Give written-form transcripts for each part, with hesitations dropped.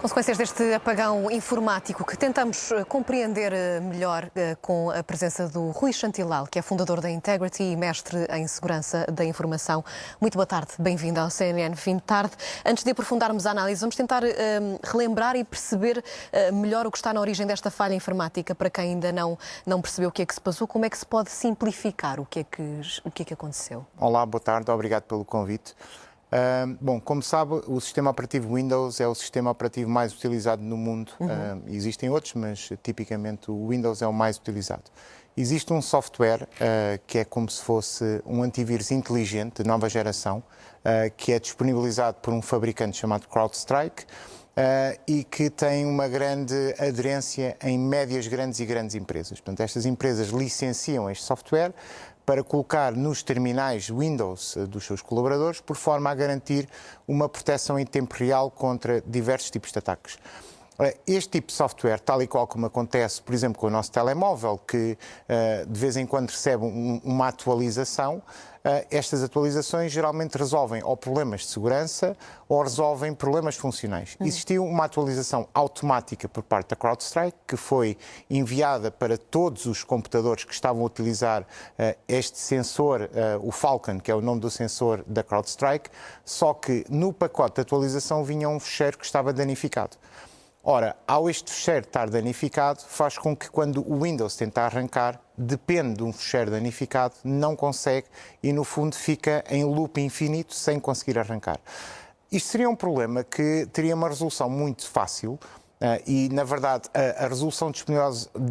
Consequências deste apagão informático que tentamos compreender melhor com a presença do Rui Chantilal, que é fundador da Integrity e mestre em segurança da informação. Muito boa tarde, bem-vindo ao CNN Fim de Tarde. Antes de aprofundarmos a análise, vamos tentar relembrar e perceber melhor o que está na origem desta falha informática, para quem ainda não percebeu o que é que se passou, como é que se pode simplificar o que é que aconteceu. Olá, boa tarde, obrigado pelo convite. Bom, como sabe, o sistema operativo Windows é o sistema operativo mais utilizado no mundo. Existem outros, mas tipicamente o Windows é o mais utilizado. Existe um software que é como se fosse um antivírus inteligente de nova geração, que é disponibilizado por um fabricante chamado CrowdStrike e que tem uma grande aderência em médias, grandes e grandes empresas. Portanto, estas empresas licenciam este software para colocar nos terminais Windows dos seus colaboradores, por forma a garantir uma proteção em tempo real contra diversos tipos de ataques. Este tipo de software, tal e qual como acontece, por exemplo, com o nosso telemóvel, que de vez em quando recebe uma atualização, estas atualizações geralmente resolvem ou problemas de segurança ou resolvem problemas funcionais. Existiu uma atualização automática por parte da CrowdStrike, que foi enviada para todos os computadores que estavam a utilizar este sensor, o Falcon, que é o nome do sensor da CrowdStrike, só que no pacote de atualização vinha um fecheiro que estava danificado. Ora, ao este fecheiro estar danificado, faz com que quando o Windows tenta arrancar, depende de um fecheiro danificado, não consegue e no fundo fica em loop infinito sem conseguir arrancar. Isto seria um problema que teria uma resolução muito fácil e, na verdade, a resolução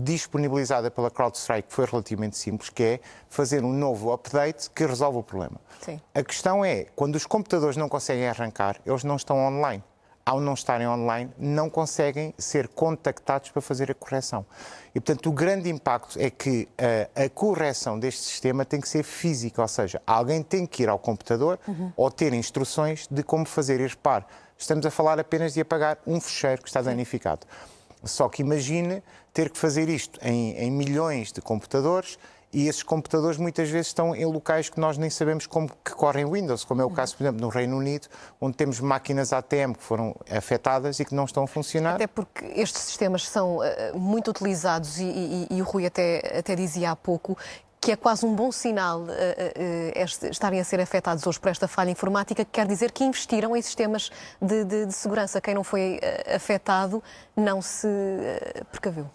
disponibilizada pela CrowdStrike foi relativamente simples, que é fazer um novo update que resolve o problema. Sim. A questão é, quando os computadores não conseguem arrancar, eles não estão online. Ao não estarem online, não conseguem ser contactados para fazer a correção. E, portanto, o grande impacto é que a correção deste sistema tem que ser física, ou seja, alguém tem que ir ao computador ou ter instruções de como fazer e repare. Estamos a falar apenas de apagar um fecheiro que está danificado. Só que imagine ter que fazer isto em milhões de computadores. E esses computadores muitas vezes estão em locais que nós nem sabemos como que correm Windows, como é o caso, por exemplo, no Reino Unido, onde temos máquinas ATM que foram afetadas e que não estão a funcionar. Até porque estes sistemas são muito utilizados e o Rui até dizia há pouco que é quase um bom sinal estarem a ser afetados hoje por esta falha informática, que quer dizer que investiram em sistemas de segurança. Quem não foi afetado não se precaveu.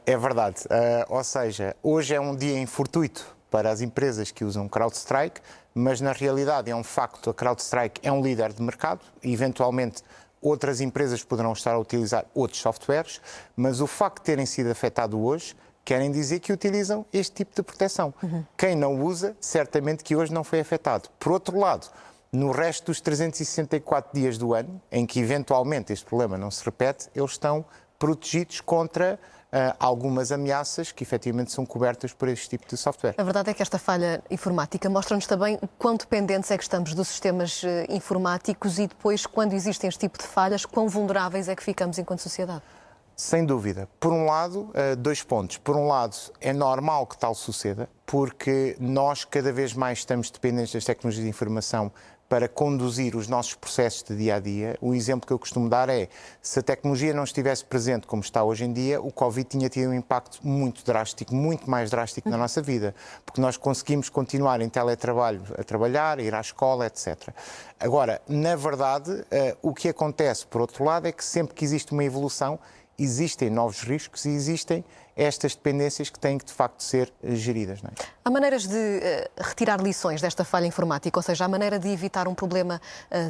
É verdade. Ou seja, hoje é um dia infortuito para as empresas que usam CrowdStrike, mas na realidade é um facto, a CrowdStrike é um líder de mercado e eventualmente outras empresas poderão estar a utilizar outros softwares, mas o facto de terem sido afetados hoje querem dizer que utilizam este tipo de proteção. Quem não usa, certamente que hoje não foi afetado. Por outro lado, no resto dos 364 dias do ano, em que eventualmente este problema não se repete, eles estão protegidos contra algumas ameaças que efetivamente são cobertas por este tipo de software. A verdade é que esta falha informática mostra-nos também o quão dependentes é que estamos dos sistemas informáticos e depois, quando existem este tipo de falhas, quão vulneráveis é que ficamos enquanto sociedade. Sem dúvida. Por um lado, dois pontos. Por um lado, é normal que tal suceda, porque nós cada vez mais estamos dependentes das tecnologias de informação para conduzir os nossos processos de dia a dia. O exemplo que eu costumo dar é, se a tecnologia não estivesse presente como está hoje em dia, o Covid tinha tido um impacto muito drástico, muito mais drástico na nossa vida, porque nós conseguimos continuar em teletrabalho a trabalhar, a ir à escola, etc. Agora, na verdade, o que acontece, por outro lado, é que sempre que existe uma evolução, existem novos riscos e existem estas dependências que têm que, de facto, ser geridas. Não é? Há maneiras de retirar lições desta falha informática, ou seja, há maneira de evitar um problema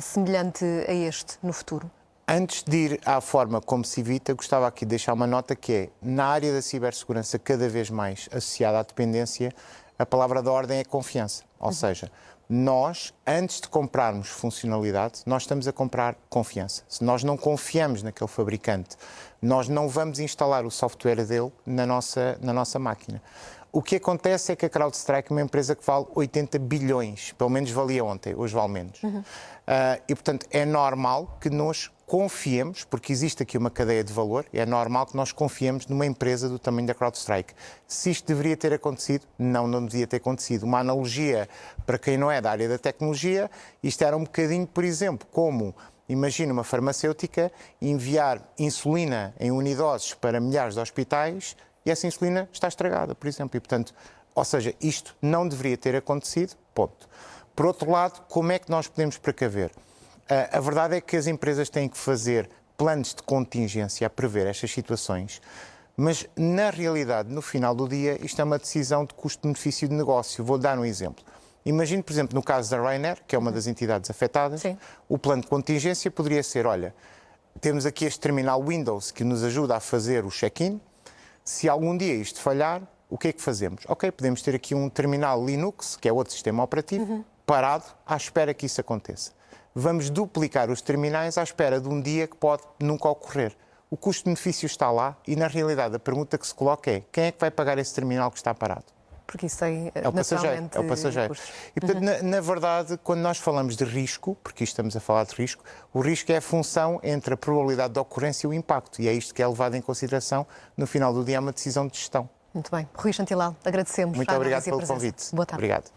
semelhante a este no futuro? Antes de ir à forma como se evita, gostava aqui de deixar uma nota que é, na área da cibersegurança, cada vez mais associada à dependência, a palavra da ordem é confiança. Ou seja, nós, antes de comprarmos funcionalidade, nós estamos a comprar confiança. Se nós não confiamos naquele fabricante, nós não vamos instalar o software dele na nossa máquina. O que acontece é que a CrowdStrike é uma empresa que vale 80 bilhões, pelo menos valia ontem, hoje vale menos. E, portanto, é normal que nós confiemos, porque existe aqui uma cadeia de valor, é normal que nós confiemos numa empresa do tamanho da CrowdStrike. Se isto deveria ter acontecido, não deveria ter acontecido. Uma analogia para quem não é da área da tecnologia, isto era um bocadinho, por exemplo, como Imagina uma farmacêutica enviar insulina em unidoses para milhares de hospitais e essa insulina está estragada, por exemplo. E, portanto, ou seja, isto não deveria ter acontecido, ponto. Por outro lado, como é que nós podemos precaver? A verdade é que as empresas têm que fazer planos de contingência a prever estas situações, mas, na realidade, no final do dia, isto é uma decisão de custo-benefício de negócio. Vou dar um exemplo. Imagine, por exemplo, no caso da Ryanair, que é uma das entidades afetadas, Sim. o plano de contingência poderia ser, olha, temos aqui este terminal Windows que nos ajuda a fazer o check-in. Se algum dia isto falhar, o que é que fazemos? Ok, podemos ter aqui um terminal Linux, que é outro sistema operativo, parado, à espera que isso aconteça. Vamos duplicar os terminais à espera de um dia que pode nunca ocorrer. O custo-benefício está lá e, na realidade, a pergunta que se coloca é quem é que vai pagar esse terminal que está parado? Porque isso tem É o passageiro. É o passageiro. custos. E, portanto, na verdade, quando nós falamos de risco, porque isto estamos a falar de risco, o risco é a função entre a probabilidade de ocorrência e o impacto. E é isto que é levado em consideração. No final do dia, é uma decisão de gestão. Muito bem. Rui Chantilal, agradecemos. Muito a obrigado análise e a pelo presença. convite. Boa tarde. Obrigado.